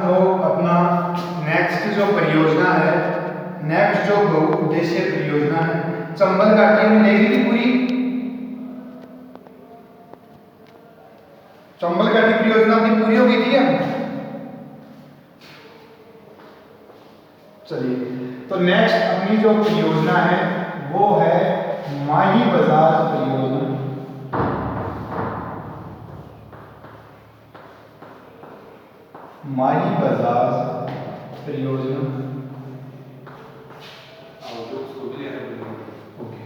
वो अपना नेक्स्ट जो परियोजना है, नेक्स्ट जो बहुउद्देशीय परियोजना है चंबल घाटी में मिलेगी थी पूरी। चंबल घाटी परियोजना अपनी पूरी हो गई थी क्या? चलिए, तो नेक्स्ट अपनी जो परियोजना है वो है माही बाजार परियोजना। माही बाजार परियोजना। ओके,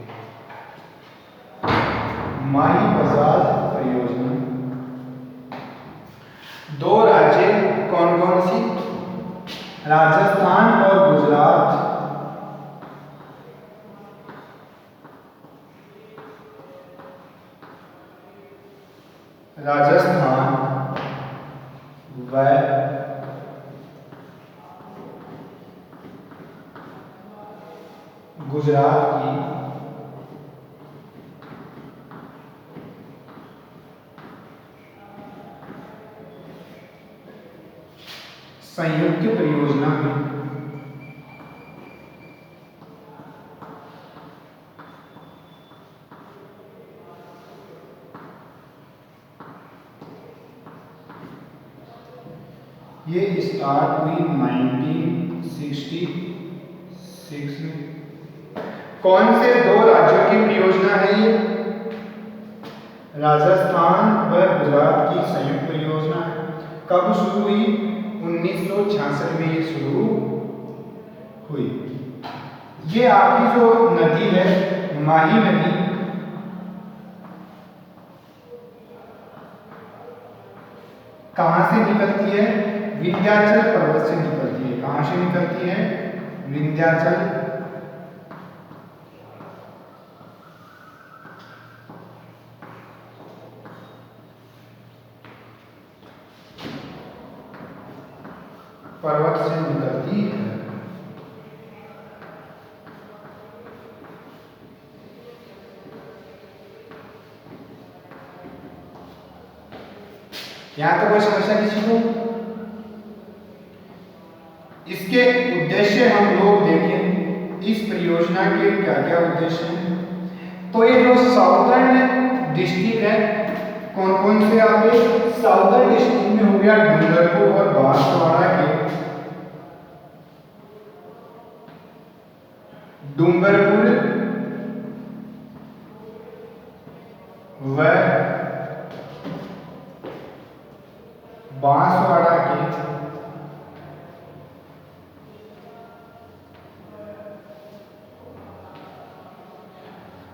माही बाजार परियोजना। दो राज्य कौन कौन सी? राजस्थान और गुजरात। राजस्थान व गुजरात की संयुक्त परियोजना में ये स्टार्ट हुई 1966 में। कौन से दो राज्यों की परियोजना है ये? राजस्थान व गुजरात की संयुक्त परियोजना है। कब शुरू हुई? 1966 में ये शुरू हुई। ये आपकी जो नदी है माही नदी, कहां से निकलती है? विंध्याचल पर्वत से निकलती है। कहां से निकलती है? विंध्याचल पर्वत से निकलती है। यहां तो कोई समस्या किसी को? इसके उद्देश्य हम लोग देखें, इस परियोजना के क्या क्या उद्देश्य हैं। तो ये जो साउदर्न डिस्ट्रिक्ट है, कौन कौन से आपके साउदर्न डिस्ट्रिक्ट में हो गया डूंगरपुर और बांसवाड़ा के, डूंगरपुर व बांसवाड़ा के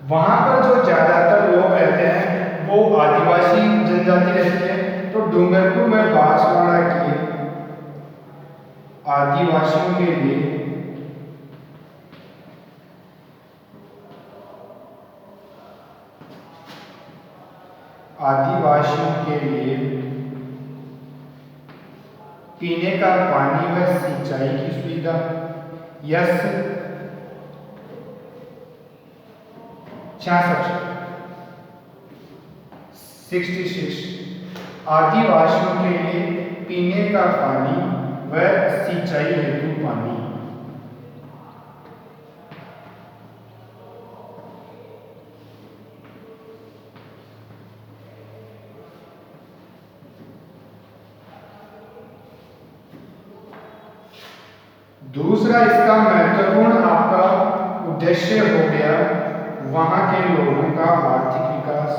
वहां पर जो ज्यादातर लोग रहते हैं वो आदिवासी जनजाति रहती है। तो डूंगरपुर में बांसवाड़ा के आदिवासियों के लिए पीने का पानी व सिंचाई की सुविधा। यस 66 आदिवासियों के लिए पीने का पानी व सिंचाई हेतु पानी। दूसरा इसका महत्वपूर्ण आपका उद्देश्य हो गया वहां के लोगों का आर्थिक विकास।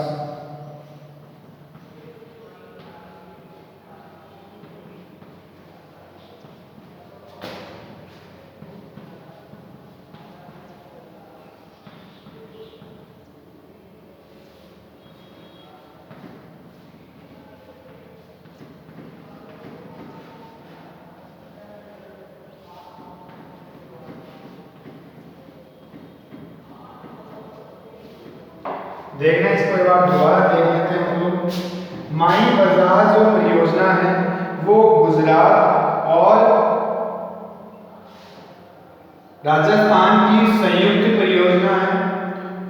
देखना, इसको एक बार दोबारा देख लेते हैं हम लोग। माही बाजार जो परियोजना है वो गुजरात और राजस्थान की संयुक्त परियोजना है।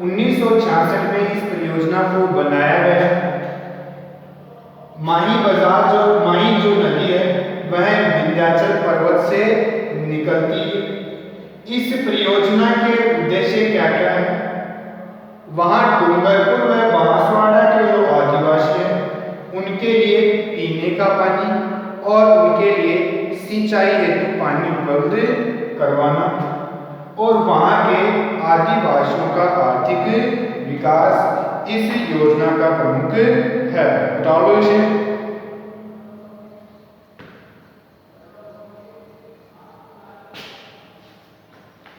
1966 में इस परियोजना को बनाया गया। माही बाजार जो नदी है वह विंध्याचल पर्वत से निकलती है। इस परियोजना के उद्देश्य क्या क्या है? वहां डूंगरपुर व बांसवाड़ा के जो आदिवासी हैं उनके लिए पीने का पानी और उनके लिए सिंचाई हेतु पानी उपलब्ध करवाना और वहां के आदिवासियों का आर्थिक विकास इस योजना का प्रमुख है। बताओ इसे।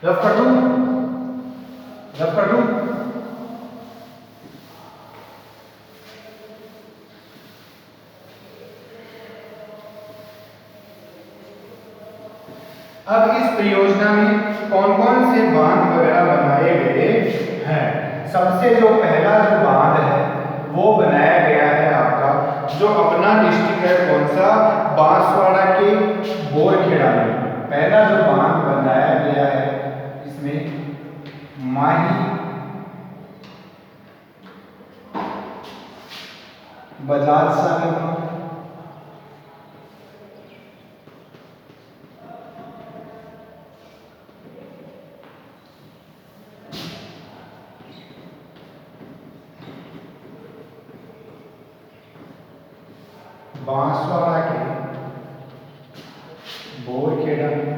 रफ कर दूं? रफ कर दूं? अब इस परियोजना में कौन कौन से बांध वगैरह बनाए गए हैं? सबसे जो पहला जो बांध है वो बनाया गया है आपका जो अपना डिस्ट्रिक्ट है कौन सा, बांसवाड़ा के बोरखेड़ा में। पहला जो बांध बनाया गया है इसमें माही बजाज सागर बांध, बांसवाड़ा के बोरखेड़ा में,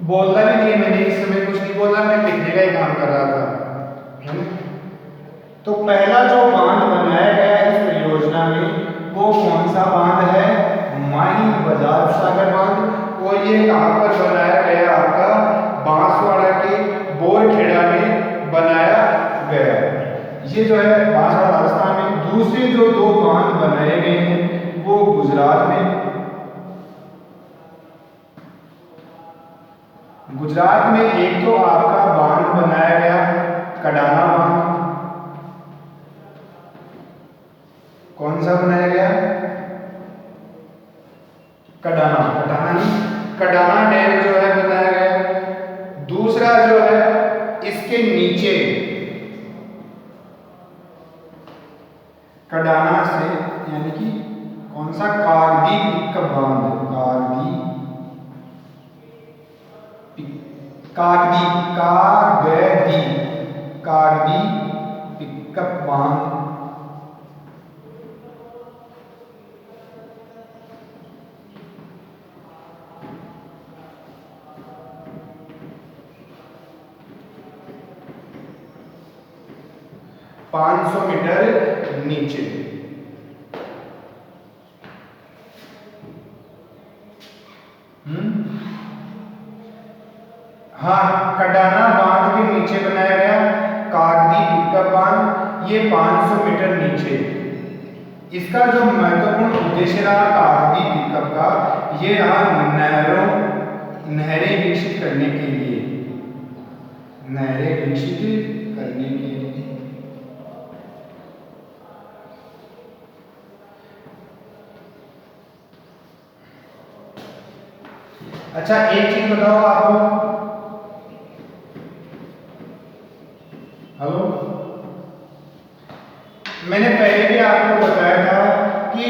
बोलना भी नहीं है मैंने, इस समय कुछ नहीं बोला, मैं लिखने का ही काम कर रहा था। तो पहला जो बांध बनाया गया इस परियोजना में वो कौन सा बांध है? माही बजाज सागर बांध। और ये कहां पर बनाया गया? आपका बांसवाड़ा के बोरखेड़ा में बनाया गया। ये जो है बांसवाड़ा राजस्थान में। दूसरे जो दो बांध बनाए गए हैं वो गुजरात में। गुजरात में एक तो आपका बांध बनाया गया कडाना बांध। कौन सा बनाया गया? कडाना, कडाना नहीं, कडाना डैम जो है बनाया गया। दूसरा जो है इसके नीचे कडाना से यानी कि कौन सा, कागदी पिकअप बांध, कागदी पिकअप बांध। पाँच 500 मीटर नीचे। हाँ, कडाना बांध के नीचे बनाया गया कागदी पिकअप बांध, ये 500 मीटर नीचे। इसका जो महत्वपूर्ण उद्देश्य रहा कागदी पिकअप का, ये रहा नहरें विकसित करने के लिए, नहरें विकसित करने के लिए। अच्छा एक चीज बताओ आपको, हेलो, मैंने पहले भी आपको बताया था कि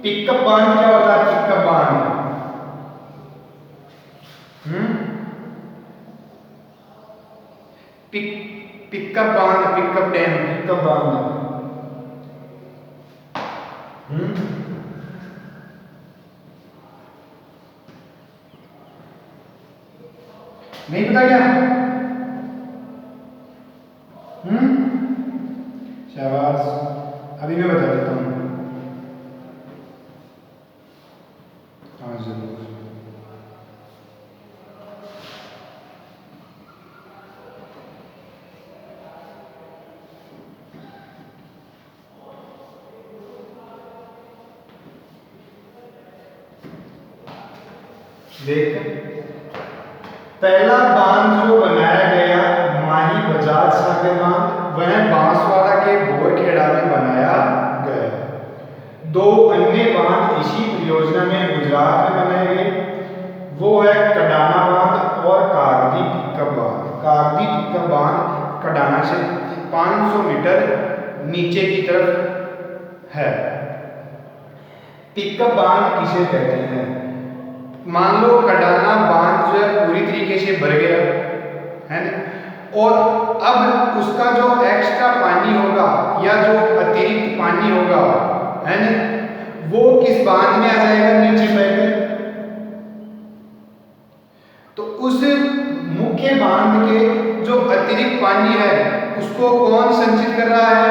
पिकअप बांध क्या होता है? पिकअप बांध पिकअप बांध, पिकअप डैम, पिकअप बांध। नहीं पता क्या? शाबाश, अभी मैं बता देता हूँ। हाँ जरूर। देख, पहला बांध जो बनाया गया माही बजाज सागर बांध, वह बांसवाड़ा के बोरखेड़ा में बनाया गया। दो अन्य बांध इसी परियोजना में गुजरात में बनाए गए, वो है कडाना बांध और कागदी पिकअप बांध। कागदी पिकअप बांध कडाना से 500 मीटर नीचे की तरफ है। पिकअप बांध किसे कहते हैं? मान लो कडाना बांध जो है पूरी तरीके से भर गया है ना, और अब उसका जो एक्स्ट्रा पानी होगा या जो अतिरिक्त पानी होगा है ना, वो किस बांध में आ जाएगा? नीचे बहकर। तो उस मुख्य बांध के जो अतिरिक्त पानी है उसको कौन संचित कर रहा है?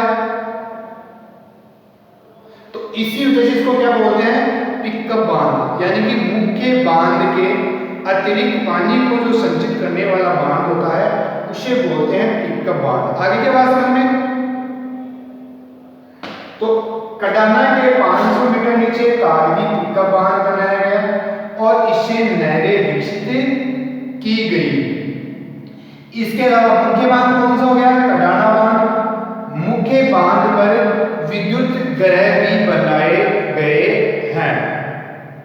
तो इसी वजह से इसको क्या बोलते हैं? पिकअप बांध, यानी कि मुख्य बांध के अतिरिक्त पानी को जो संचित करने वाला बांध होता है उसे बोलते हैं पिकअप बांध। आगे क्या बात समझ में? तो कडाना के 500 मीटर नीचे कागदी पिकअप बांध बनाया गया और इससे नहरें विकसित की गई। इसके अलावा मुख्य बांध कौन सा हो गया? कडाना बांध। मुख्य बांध पर विद्युत ग्रह भी बनाए गए हैं।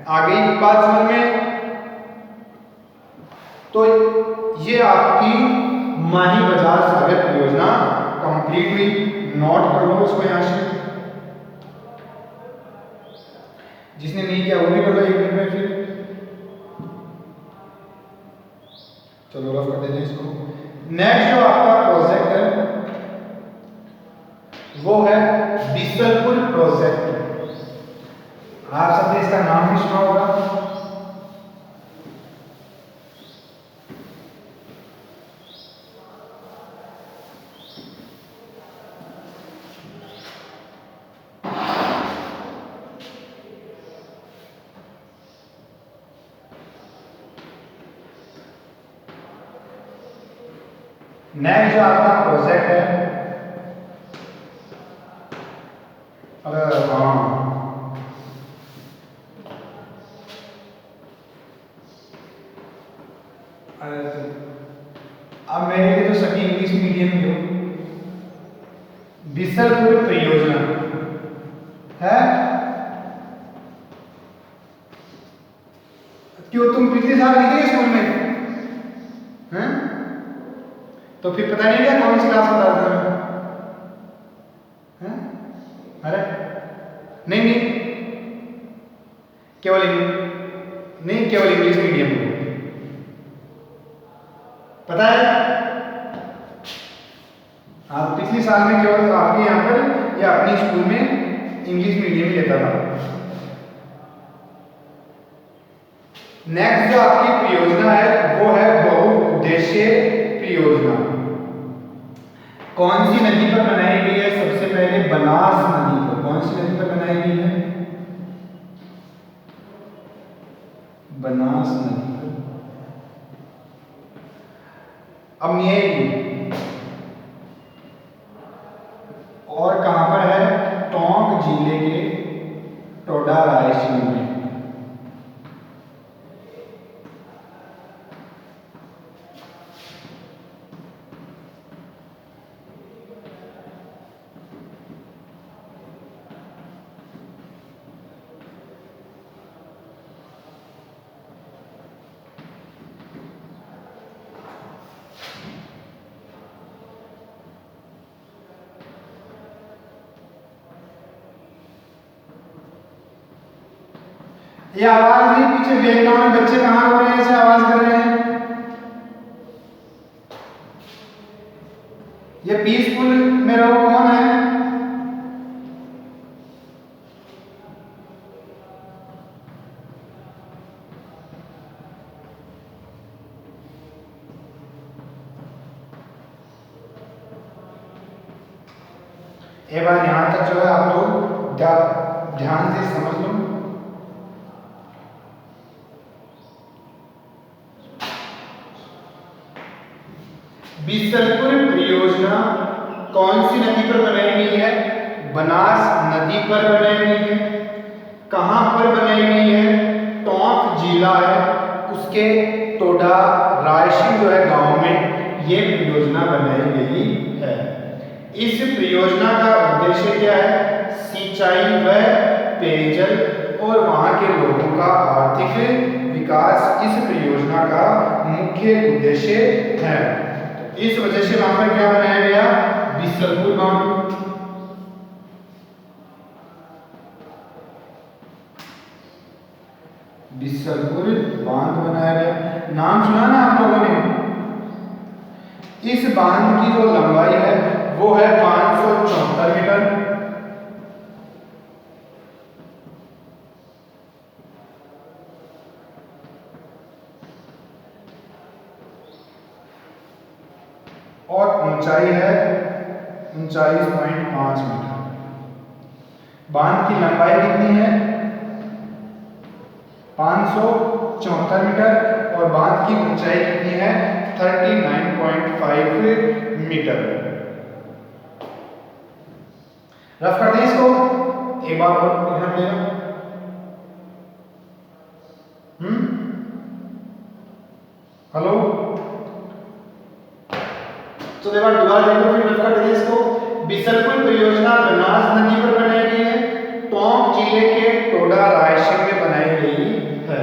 आगे बात समझ में? तो ये आपकी माही बजाज सागर परियोजना कंप्लीट हुई। नोट कर लो उसको यहां से, जिसने नहीं किया वो भी कर लो 1 मिनट में। फिर चलो रफ कर देते हैं इसको। नेक्स्ट जो आपका प्रोजेक्ट है वो है बिसलपुर प्रोजेक्ट। आप सबने इसका नाम भी सुना होगा। नेक्स्ट जो आपका प्रोजेक्ट है, अरे हाँ, अब मेरे लिए तो सभी इंग्लिश मीडियम ही हो। बिसलपुर परियोजना है। क्यों, तुम पिछले साल नहीं थे स्कूल में? हैं? तो फिर पता नहीं क्या कौन सी क्लास बता रहा है? अरे नहीं नहीं, केवल नहीं, केवल इंग्लिश मीडियम पता है। आप पिछले साल में केवल आपके यहाँ पर या अपने स्कूल में इंग्लिश मीडियम ही लेता था। नेक्स्ट जो आपकी परियोजना है वो है बहुउद्देशीय परियोजना। कौन सी नदी पर बनाई गई है? सबसे पहले बनास नदी पर। कौन सी नदी पर बनाई गई है? बनास नदी पर। अब ये और कहां पर है? टोंक जिले के टोडा रायसेन में। ये आवाज नहीं, पीछे बैकग्राउंड में बच्चे कहां हो रहे हैं, ऐसे आवाज कर रहे हैं। ये पीसफुल में रहो। कौन है? एक बार यहां तक जो है आप लोग ध्यान से समझ लो। बिसलपुर परियोजना कौन सी नदी पर बनाई गई है? बनास नदी पर बनाई गई है। कहां पर बनाई गई है? टोंक जिला है उसके टोडा रायसेन जो है गांव में ये परियोजना बनाई गई है। इस परियोजना का उद्देश्य क्या है? सिंचाई व पेयजल और वहां के लोगों का आर्थिक विकास इस परियोजना का मुख्य उद्देश्य है। इस वजह से वहां पर क्या बनाया गया, बिसलपुर बांध। बिसलपुर बांध बनाया गया। नाम सुना ना आप लोगों ने। इस बांध की जो लंबाई है वो है 574 मीटर। और ऊंचाई है 39.5 मीटर। बांध की लंबाई कितनी है, 574 मीटर, और बांध की ऊंचाई कितनी है, 39.5 मीटर। रफ कर दें इसको एक बार और ध्यान देना। हेलो, तो एक बार दोबारा देखो, फिर रफ कर दें इसको। बिसलपुर परियोजना बनास नदी पर बनाई गई है, टोंक जिले के टोडा रायसेन में बनाई गई है।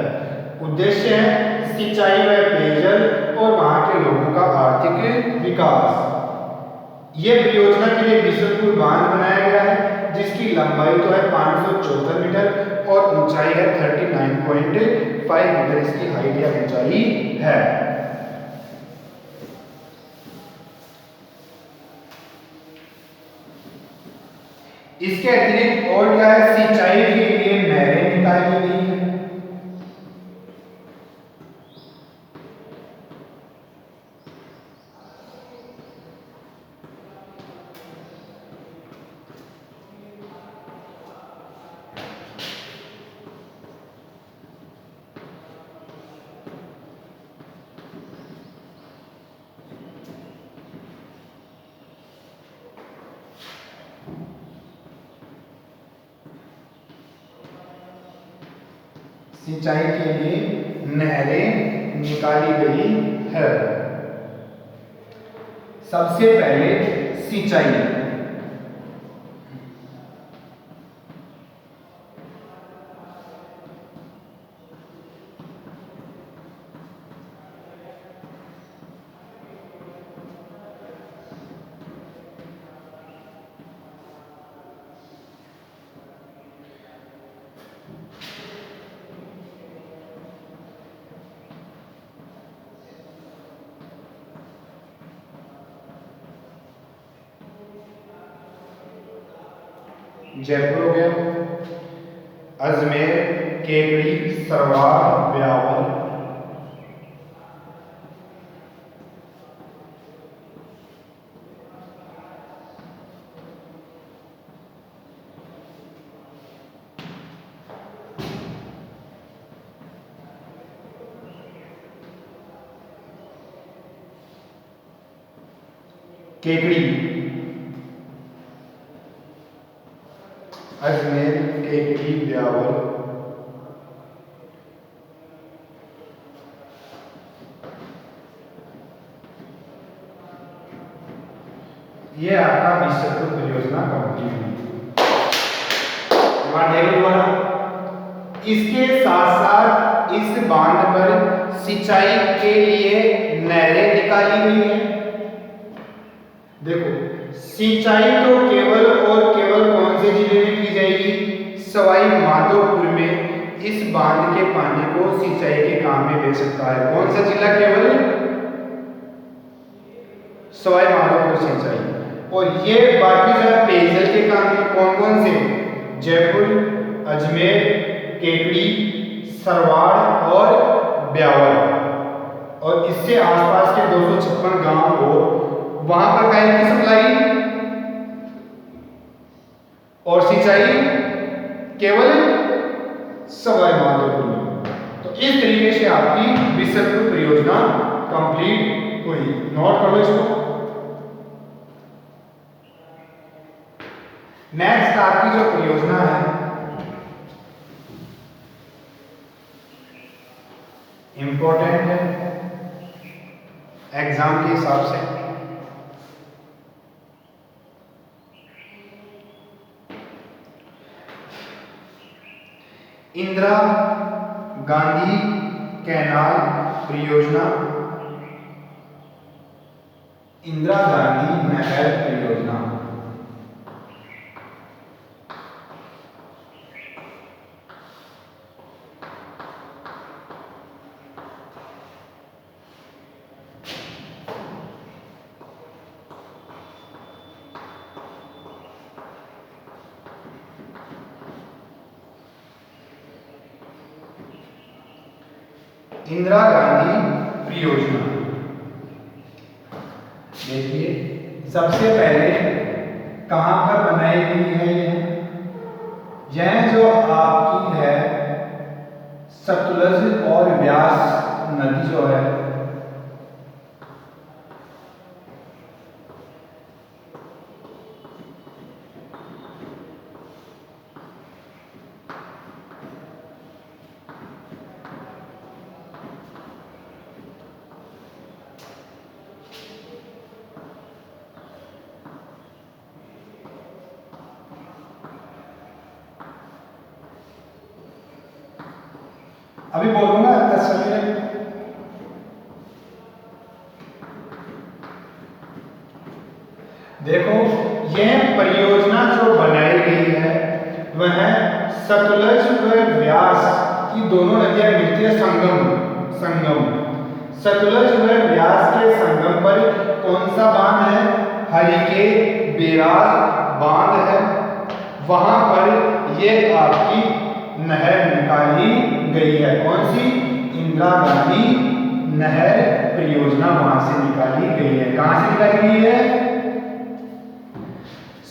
उद्देश्य है सिंचाई व पेयजल और वहां के लोगों का आर्थिक विकास। यह परियोजना के लिए बिसलपुर बांध बनाया गया है, जिसकी लंबाई तो है 574 मीटर और ऊंचाई है 39.5 मीटर। इसकी हाइट या ऊंचाई है। इसके अतिरिक्त और क्या है, सिंचाई के लिए नहरें निकाली गई है। सिंचाई के लिए नहरें निकाली गई है। सबसे पहले सिंचाई। जयपुर हो गया, अजमेर, केकड़ी, सरवार, ब्यावर। केकड़ी, अजमेर, केकड़ी, ब्यावर। ये आपका बिसलपुर परियोजना कंप्लीट हुई। इसके साथ साथ इस बांध पर सिंचाई के लिए नहरें निकाली गई हैं। देखो, सिंचाई तो केवल और केवल कौन से जिले में की जाएगी, सवाई माधोपुर में इस बांध के पानी को सिंचाई के काम में ले सकता है। कौन सा जिला, केवल सवाई माधोपुर सिंचाई। और ये बाकी सारे पेयजल के काम में कौन कौन से, जयपुर, अजमेर, केकड़ी, सरवाड़ और ब्यावर। और इससे आसपास के 256 गांव हो, वहां पर काय की सप्लाई और सिंचाई केवल सवाई माधोपुर में। तो इस तरीके से आपकी बिसलपुर परियोजना कंप्लीट हुई। नोट कर लो इसको। नेक्स्ट आपकी जो परियोजना है, इंपॉर्टेंट है एग्जाम के हिसाब से। इंदिरा गांधी कैनाल परियोजना इंदिरा गांधी नहर परियोजना। इंदिरा गांधी परियोजना, देखिए सबसे पहले कहां पर बनाई गई है यह जो आपकी है सतलुज और व्यास नदी जो है अभी बोलूंगा तस्वीर। देखो यह परियोजना जो बनाई गई है वह सतलुज व व्यास की दोनों नदियां मिलती है संगम सतलुज व व्यास के संगम पर कौन सा बांध है? हरिके बैराज बांध है। वहां पर यह आपकी नहर निकाली गई है। कौन सी? इंदिरा गांधी नहर परियोजना वहां से निकाली गई है। कहां से निकाली गई है?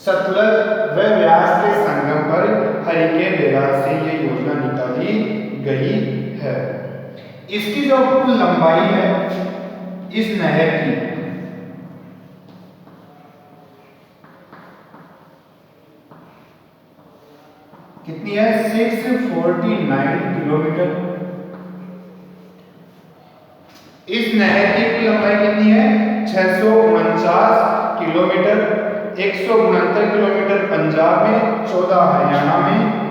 सतलुज व व्यास के संगम पर हरिके बैराज से ये योजना निकाली गई है। इसकी जो कुल लंबाई है इस नहर की कितनी है? 649 किलोमीटर। इस नहर की कुल लंबाई कितनी है? 649 किलोमीटर। 169 किलोमीटर पंजाब में, 14 हरियाणा में।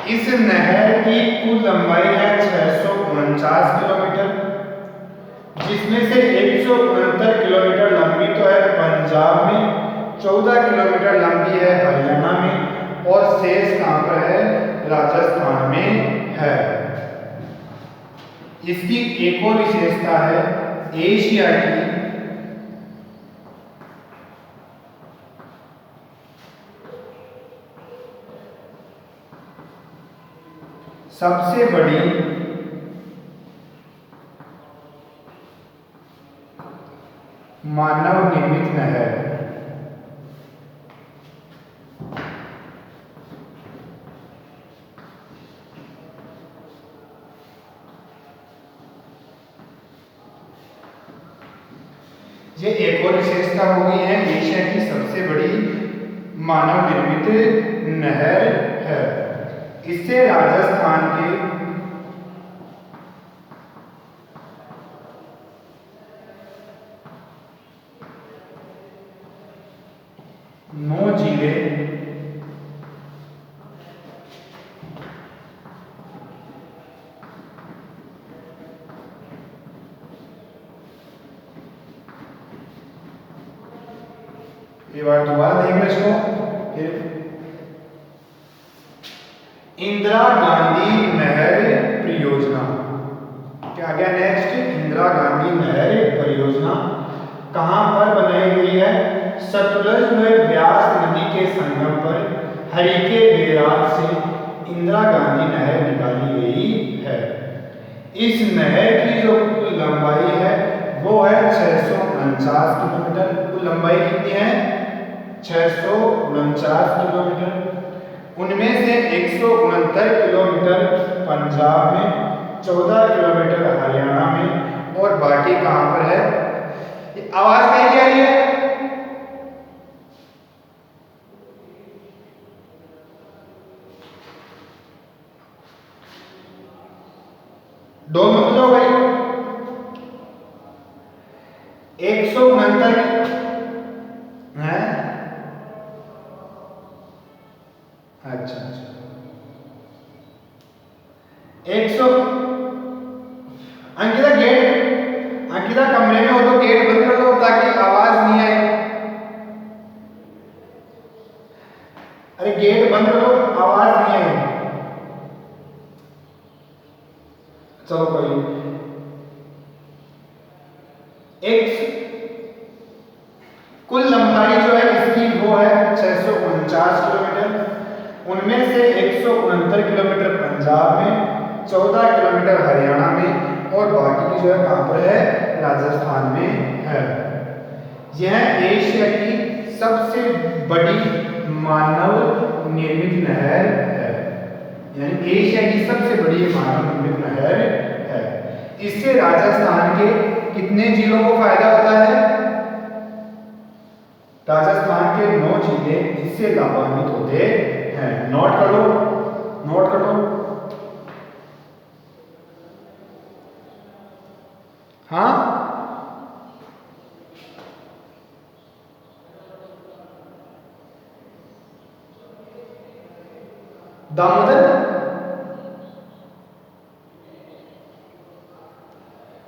इस नहर की कुल लंबाई है 649 किलोमीटर, जिसमें से 169 किलोमीटर लंबी तो है पंजाब में, 14 किलोमीटर लंबी है हरियाणा में और शेष कहां पर है? राजस्थान में है। इसकी एक और विशेषता है एशिया की सबसे बड़ी मानव निर्मित नहर। ये एक और विशेषता हो गई है, एशिया की सबसे बड़ी मानव निर्मित नहर है। इससे राजस्थान के 9 जिले ये बार दोबारा देख लो इसको। इंदिरा गांधी नहर परियोजना क्या गया? नेक्स्ट इंदिरा गांधी नहर परियोजना कहां पर बनाई गई है? सतलुज व व्यास नदी के संगम पर हरिके बैराज से इंदिरा गांधी नहर निकाली गई है। इस नहर की जो कुल लंबाई है वो है 649 किलोमीटर। कुल लंबाई कितनी है? 649 किलोमीटर। उनमें से 169 किलोमीटर पंजाब में 14 किलोमीटर हरियाणा में और बाकी कहां पर है? आवाज कैसी आ रही है? डोल मत जाओ भाई। 169 है। अच्छा अच्छा 100। अंकिता गेट, अंकिता कमरे में हो तो गेट बंद कर दो ताकि आवाज नहीं आए। अरे गेट बंद कर दो, आवाज नहीं आए। चलो कोई एक कुल लंबाई जो है इसकी वो है 649 किलोमीटर। उनमें से 169 किलोमीटर पंजाब में, 14 किलोमीटर हरियाणा में और बाकी की जो है कहां पर है? राजस्थान में है। यह एशिया की सबसे बड़ी मानव निर्मित नहर है, यानी एशिया की सबसे बड़ी मानव निर्मित नहर है। इससे राजस्थान के कितने जिलों को फायदा होता है? राजस्थान के 9 जिले इससे लाभान्वित होते हैं। नोट कर लो, नोट कर लो। हाँ दामोदर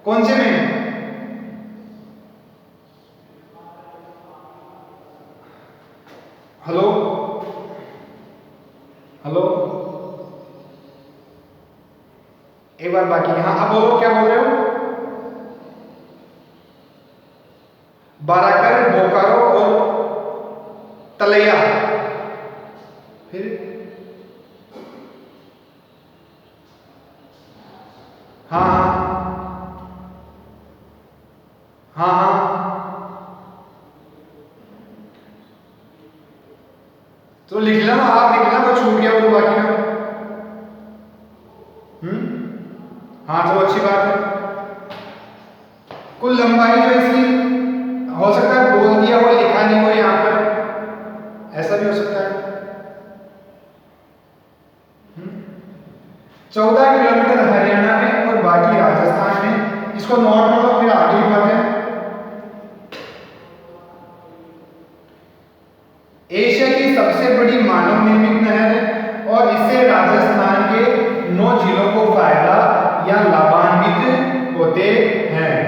कौन से में? हेलो हेलो एक बार बाकी। हाँ अब बोलो, क्या बोल रहे हो? बाराकर, बोकारो और तलैया। फिर हाँ हाँ हाँ तो लिख लेना, आप लिख लेना, वो छूट गया वो बाकी का। हाँ चलो अच्छी बात है। कुल लंबाई जो इसकी, हो सकता है बोल दिया हो लिखा नहीं हो यहाँ पर, ऐसा भी हो सकता है। 14 किलोमीटर हरियाणा में और बाकी राजस्थान में। इसको नोट कर लो, फिर आगे बढ़ते हैं। एशिया की सबसे बड़ी मानव निर्मित नहर है और इससे राजस्थान के 9 जिलों को फायदा या लाभान्वित होते हैं।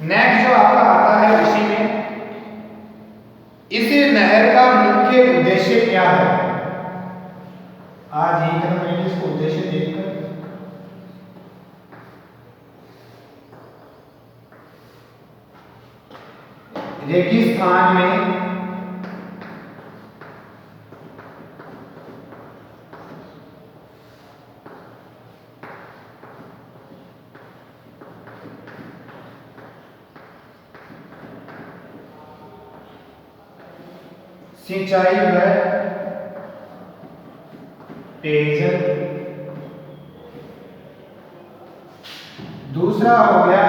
नेक्स्ट जो आपका आता है इसी में, इस नहर का मुख्य उद्देश्य क्या है? आज यही खत्म करेंगे इसको उद्देश्य देखकर। रेगिस्तान में सिंचाई व पेयजल। दूसरा हो गया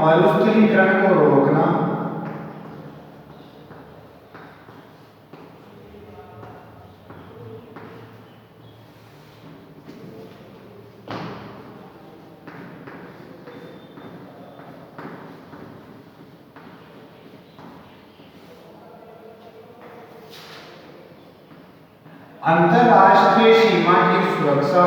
मरुस्थलीकरण को रोकना। अंतरराष्ट्रीय सीमा की सुरक्षा।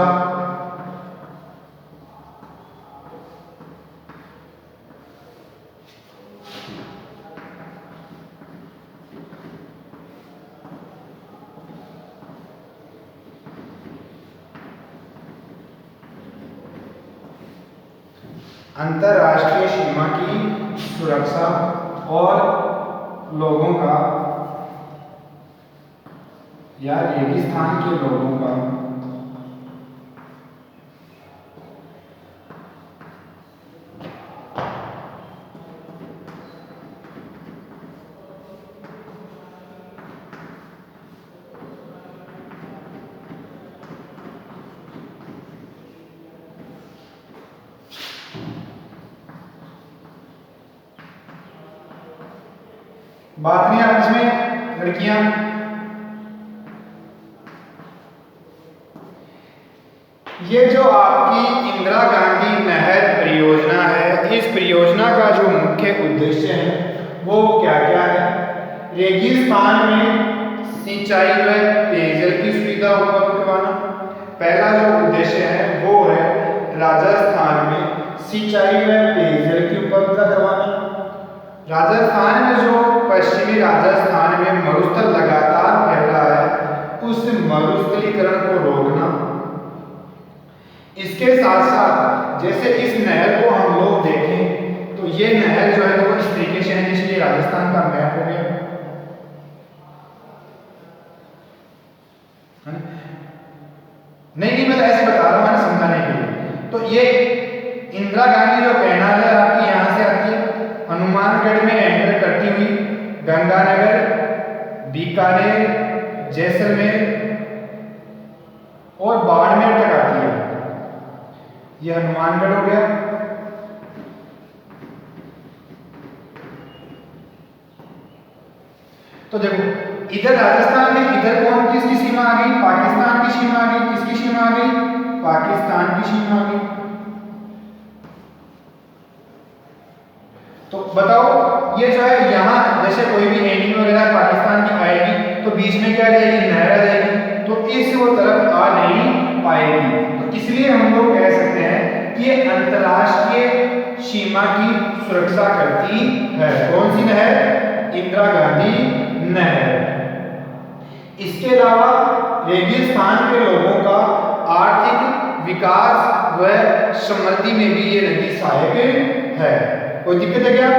अंतरराष्ट्रीय सीमा की सुरक्षा और लोगों का या रेगिस्तान के लोगों का बात नहीं आपस में लड़कियां। ये जो आपकी इंदिरा गांधी नहर परियोजना है, इस परियोजना का जो मुख्य उद्देश्य है वो क्या क्या है? रेगिस्तान में सिंचाई व पेयजल की सुविधा उपलब्ध करवाना पहला जो उद्देश्य है वो है। राजस्थान में सिंचाई व पेयजल की उपलब्धता करवाना। राजस्थान में जो पश्चिमी राजस्थान में मरुस्थल लगातार फैल रहा है, उस मरुस्थलीकरण को रोकना। इसके साथ साथ जैसे इस नहर को हम लोग देखें तो ये नहर जो है वो इस तरीके से है, इसलिए राजस्थान का मैप हो गया है नहीं मैं ऐसे बता रहा हूँ ना समझाने के लिए। तो ये इंदिरा गांधी जो कैनाल है आपकी यहाँ से आती है, हनुमानगढ़ में एंटर करती हुई गंगानगर, बीकानेर, जैसलमेर और बाड़मेर तक आती है। ये हनुमानगढ़ हो गया। तो देखो इधर राजस्थान में इधर कौन किसकी सीमा आ गई? पाकिस्तान की सीमा आ गई। किसकी सीमा आ गई? पाकिस्तान की सीमा आ गई। तो बताओ ये जो है यहाँ जैसे कोई भी एंडिंग वगैरह पाकिस्तान की आएगी तो बीच में क्या जाएगी? नहर आ जाएगी, तो इस वो तरफ आ नहीं पाएगी। तो इसलिए हम लोग कह सकते हैं कि ये अंतरराष्ट्रीय सीमा की सुरक्षा करती है। कौन सी नहर? इंदिरा गांधी नहर। इसके अलावा रेगिस्तान के लोगों का आर्थिक विकास व समृद्धि में भी ये नदी सहायक है। कोई दिक्कत है क्या?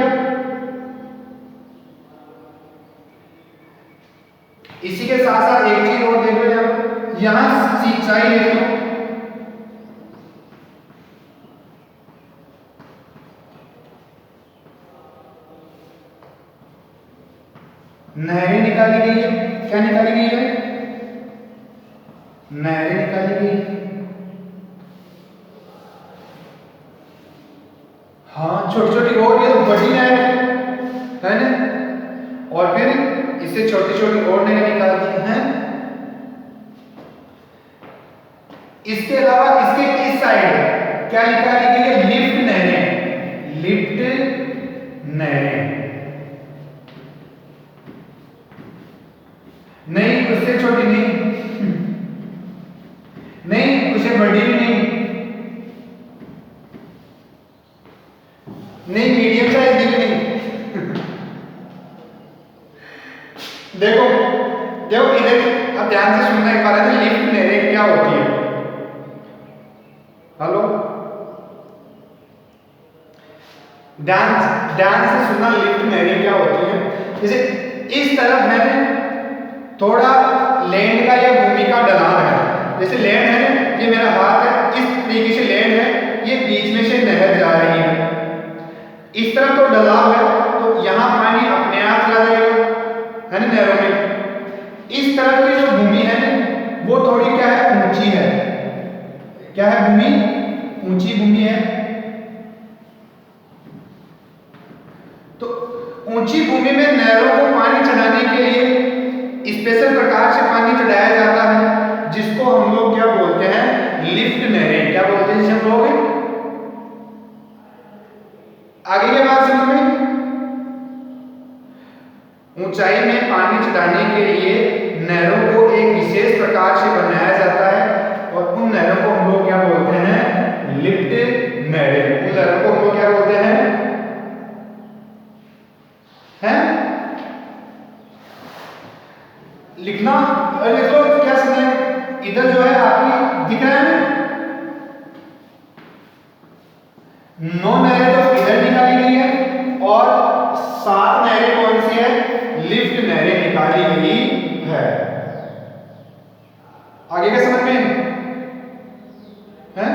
इसी के साथ साथ एक चीज और देख लो, यहां सिंचाई हेतु नहरें निकाली गई है। क्या निकाली गई है? नहरें निकाली गई है। हाँ छोटी छोटी, और ये तो बड़ी नहर है ना, और फिर इससे छोटी छोटी और नहरें निकाल दी हैं। इसके अलावा इसके इस साइड क्या निकाली गई है? लिफ्ट नहरें। लिफ्ट नहरें नहीं, उससे छोटी नहीं नहीं, उससे बड़ी भी नहीं, नहीं मीडियम साइज की भी नहीं देखो देखो इधर अब ध्यान से सुनना एक बार है। लिफ्ट नहरें क्या होती है? हेलो, ध्यान से सुनना। लिफ्ट नहरें क्या होती है? जैसे इस तरफ है थोड़ा लैंड का या भूमि का ढलान है। जैसे लैंड है ना, ये मेरा हाथ है, इस तरीके से लैंड है, ये बीच में से नहर जा रही है। इस तरफ तो ढलाव है, तो यहाँ पानी अपने आप चला जाएगा है ना नहरों में। इस तरफ की जो भूमि है ना वो थोड़ी क्या है? ऊंची है। क्या है? भूमि ऊंची भूमि है। तो ऊंची भूमि में नहरों को पानी चढ़ाने के लिए स्पेशल प्रकार से पानी चढ़ाया जाता है, जिसको हम लोग क्या बोलते हैं? लिफ्ट नहरें। क्या बोलते हैं जिसे हम लोग? आगे क्या बात समझ में? ऊंचाई में पानी चढ़ाने के लिए नहरों को एक विशेष प्रकार से बनाया जाता है, और उन नहरों को हम लोग क्या बोलते हैं? लिफ्ट नहरें। उन नहरों को हम लोग क्या बोलते हैं? लिखना लिख लो। क्या समझे? इधर जो है आपकी दिख रहा है ना, 9 नहरें तो इधर निकाली गई है, और 7 नहरें कौन सी है? लिफ्ट नहरें निकाली गई है। आगे क्या समझ में है?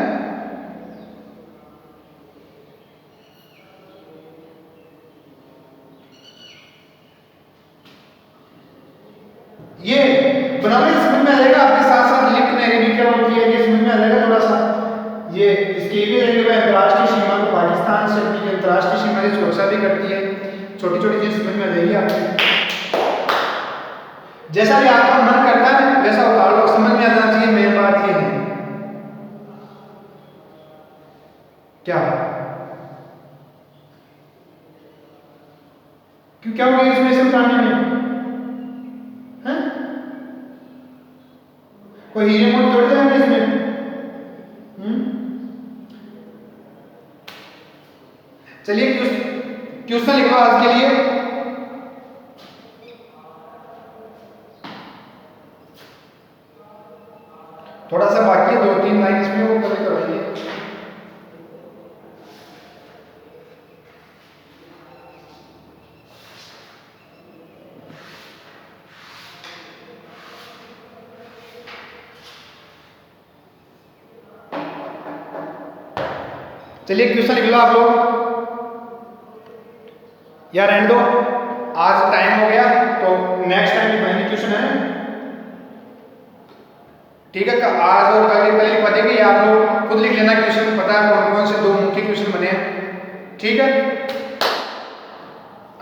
ये बनाने समझ में आ जाएगा आपके साथ साथ लिफ्ट नहरें भी क्या होती है ये समझ में आ जाएगा थोड़ा सा। ये इसके लिए अंतर्राष्ट्रीय सीमा को पाकिस्तान से अपनी अंतर्राष्ट्रीय सीमा की सुरक्षा भी करती है। छोटी छोटी चीज समझ में आ जाएगी आपको। जैसा भी आपका मन करता है वैसा उतार लो, समझ में आ जाना चाहिए। मेन बात ये है क्या क्यों क्या हो गया इसमें से उतारने में? हैं? कोई हीरे मोती तोड़ जाएंगे इसमें? चलिए क्वेश्चन लिखो आज के लिए। थोड़ा सा बाकी है, 2-3 लाइन इसमें वो कभी करेंगे। चलिए क्वेश्चन लिख लो आप लोग, या रहने दो, आज टाइम हो गया तो नेक्स्ट टाइम लिखवाएंगे क्वेश्चन है, ठीक है। आज और कल लिखवा देंगे, या आप लोग खुद लिख लेना क्वेश्चन, पता है कौन कौन से 2 मुख्य क्वेश्चन बने हैं, ठीक है।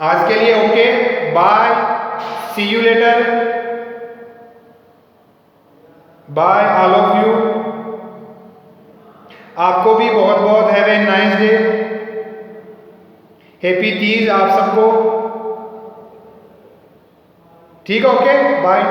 आज के लिए okay, bye, see you later, bye all of you. आपको भी बहुत बहुत have a nice day, happy Teej आप सबको, ठीक है। Okay bye.